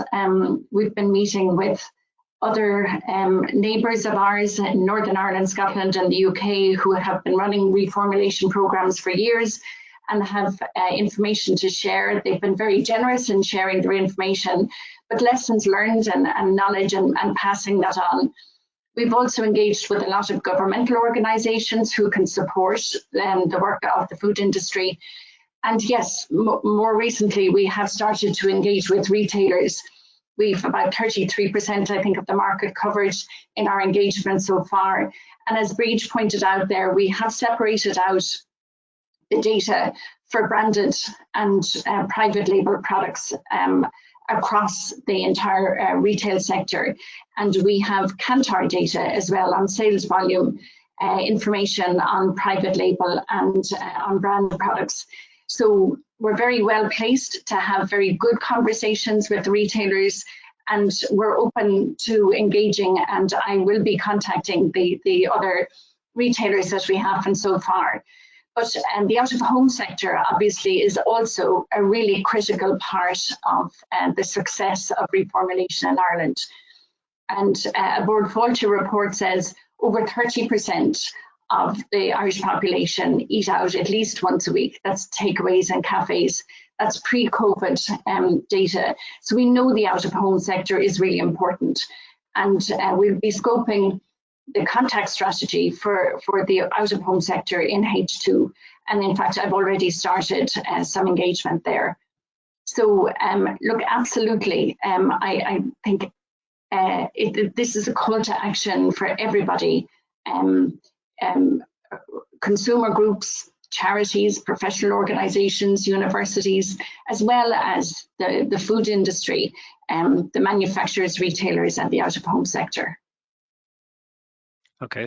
we've been meeting with other neighbours of ours in Northern Ireland, Scotland and the UK who have been running reformulation programmes for years and have information to share. They've been very generous in sharing their information, but lessons learned and knowledge and passing that on. We've also engaged with a lot of governmental organisations who can support the work of the food industry. And yes, more recently, we have started to engage with retailers. We've about 33%, I think, of the market covered in our engagement so far. And as Breige pointed out there, we have separated out the data for branded and private label products across the entire retail sector. And we have Kantar data as well on sales volume, information on private label and on brand products. So we're very well placed to have very good conversations with the retailers, and we're open to engaging, and I will be contacting the other retailers that we have and so far. But the out-of-home sector obviously is also a really critical part of the success of reformulation in Ireland. And a Board Fáilte report says over 30% of the Irish population eat out at least once a week. That's takeaways and cafes. That's pre-COVID data. So we know the out-of-home sector is really important. And we'll be scoping the contact strategy for the out-of-home sector in H2. And in fact, I've already started some engagement there. So look, absolutely, I think this is a call to action for everybody, consumer groups, charities, professional organisations, universities, as well as the food industry, the manufacturers, retailers and the out-of-home sector. Okay,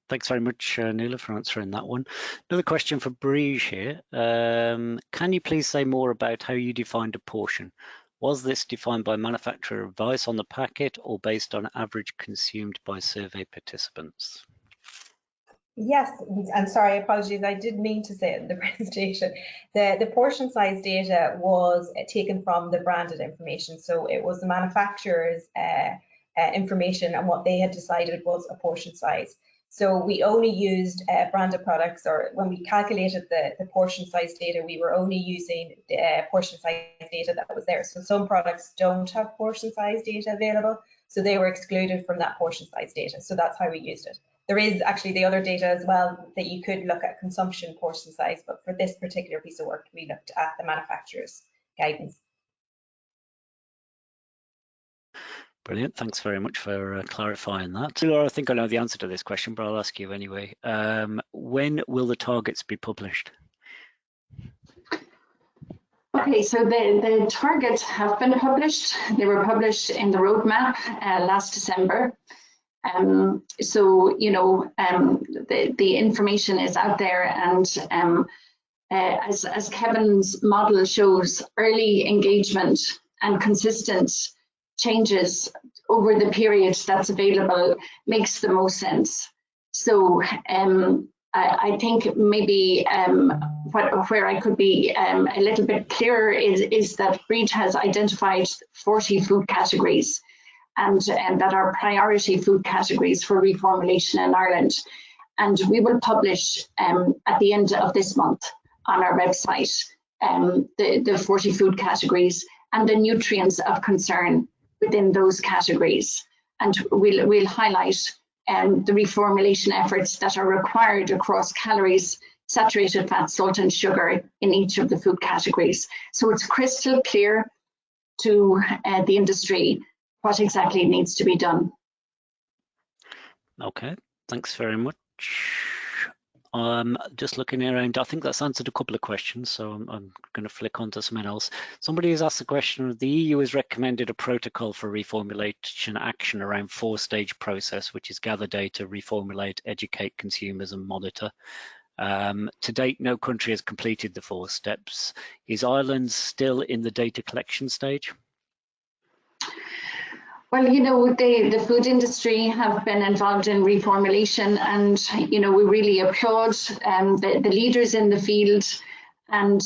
thanks very much, Nuala, for answering that one. Another question for Breige here. Can you please say more about how you defined a portion? Was this defined by manufacturer advice on the packet or based on average consumed by survey participants? Yes, and sorry, apologies, I did mean to say it in the presentation. The portion size data was taken from the branded information. So it was the manufacturer's information, and what they had decided was a portion size. So we only used branded products, or when we calculated the portion size data, we were only using the portion size data that was there. So some products don't have portion size data available, so they were excluded from that portion size data. So that's how we used it. There is actually the other data as well that you could look at consumption portion size, but for this particular piece of work, we looked at the manufacturer's guidance. Brilliant. Thanks very much for clarifying that. Laura, I think I know the answer to this question, but I'll ask you anyway. When will the targets be published? Okay, so the targets have been published. They were published in the roadmap last December. So, you know, the information is out there, and as Kevin's model shows, early engagement and consistent changes over the period that's available makes the most sense. So I think maybe where I could be a little bit clearer is that Breige has identified 40 food categories and that are priority food categories for reformulation in Ireland. And we will publish at the end of this month on our website the 40 food categories and the nutrients of concern within those categories. And we'll highlight the reformulation efforts that are required across calories, saturated fat, salt and sugar in each of the food categories. So it's crystal clear to the industry what exactly needs to be done. Okay, thanks very much. Just looking around, I think that's answered a couple of questions, so I'm going to flick on to something else. Somebody has asked the question, the EU has recommended a protocol for reformulation action around 4-stage process, which is gather data, reformulate, educate consumers and monitor. To date, no country has completed the 4 steps. Is Ireland still in the data collection stage? Well, you know, the food industry have been involved in reformulation, and, you know, we really applaud the leaders in the field. And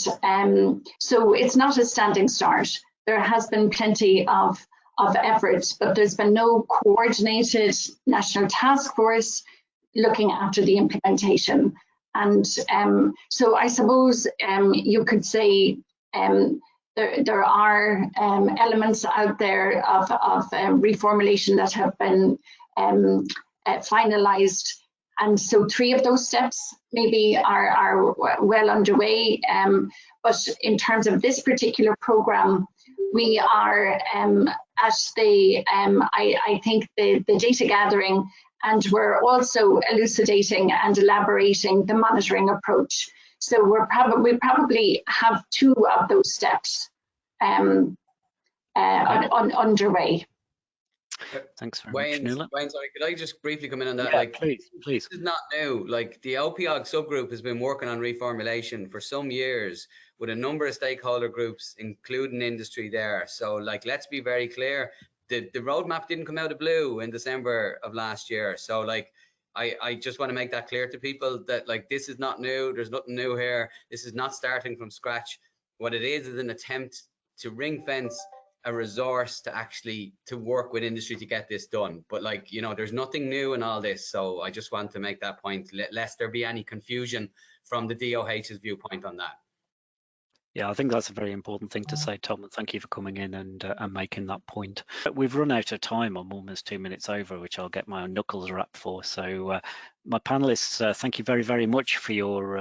so it's not a standing start. There has been plenty of efforts, but there's been no coordinated national task force looking after the implementation. And so I suppose you could say there are elements out there of reformulation that have been finalised, and so 3 of those steps maybe are well underway. But in terms of this particular programme, we are at the I think the data gathering, and we're also elucidating and elaborating the monitoring approach. So we probably have 2 of those steps underway. Thanks very much, Nuala. Wayne, sorry, could I just briefly come in on that? Yeah, like, please. This is not new. Like, the OPOG subgroup has been working on reformulation for some years with a number of stakeholder groups, including industry there. So, like, let's be very clear. The roadmap didn't come out of blue in December of last year. So, like, I just want to make that clear to people that, like, this is not new. There's nothing new here. This is not starting from scratch. What it is an attempt to ring fence a resource to actually to work with industry to get this done. But, like, you know, there's nothing new in all this. So I just want to make that point, lest there be any confusion from the DOH's viewpoint on that. Yeah, I think that's a very important thing to say, Tom, and thank you for coming in and making that point. We've run out of time. I'm almost 2 minutes over, which I'll get my knuckles wrapped for. So my panelists, thank you very, very much for your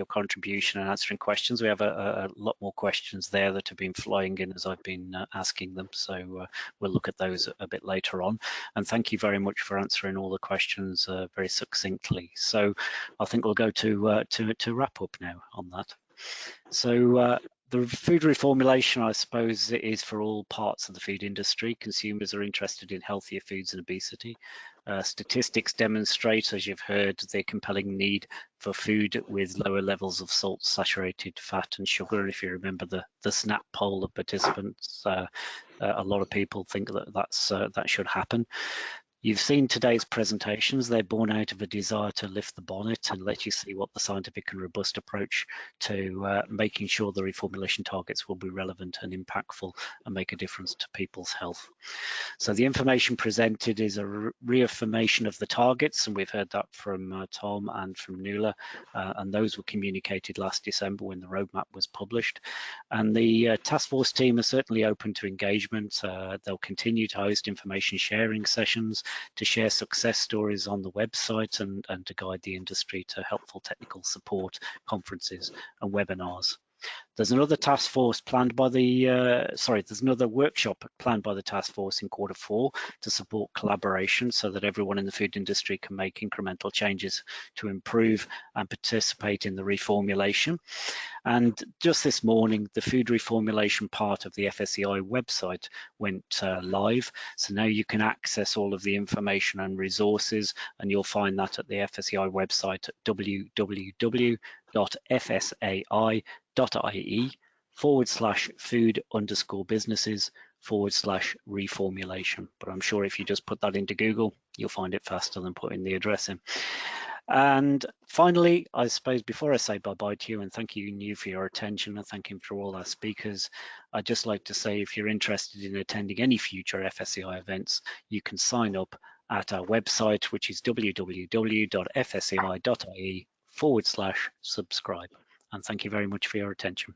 contribution and answering questions. We have a lot more questions there that have been flying in as I've been asking them. So we'll look at those a bit later on. And thank you very much for answering all the questions very succinctly. So I think we'll go to wrap up now on that. So the food reformulation, I suppose, is for all parts of the food industry. Consumers are interested in healthier foods and obesity. Statistics demonstrate, as you've heard, the compelling need for food with lower levels of salt, saturated fat and sugar. If you remember the SNAP poll of participants, a lot of people think that that should happen. You've seen today's presentations. They're born out of a desire to lift the bonnet and let you see what the scientific and robust approach to making sure the reformulation targets will be relevant and impactful and make a difference to people's health. So the information presented is a reaffirmation of the targets, and we've heard that from Tom and from Nuala, and those were communicated last December when the roadmap was published. And the task force team are certainly open to engagement. They'll continue to host information sharing sessions, to share success stories on the website, and to guide the industry to helpful technical support, conferences and webinars. There's another task force planned by the, there's another workshop planned by the task force in Q4 to support collaboration so that everyone in the food industry can make incremental changes to improve and participate in the reformulation. And just this morning, the food reformulation part of the FSAI website went live. So now you can access all of the information and resources, and you'll find that at the FSAI website at www.fsai.ie/food_businesses/reformulation. But I'm sure if you just put that into Google, you'll find it faster than putting the address in. And finally, I suppose before I say bye-bye to you and thank you for your attention and thank you for all our speakers, I'd just like to say if you're interested in attending any future FSAI events, you can sign up at our website, which is www.fsai.ie/subscribe. And thank you very much for your attention.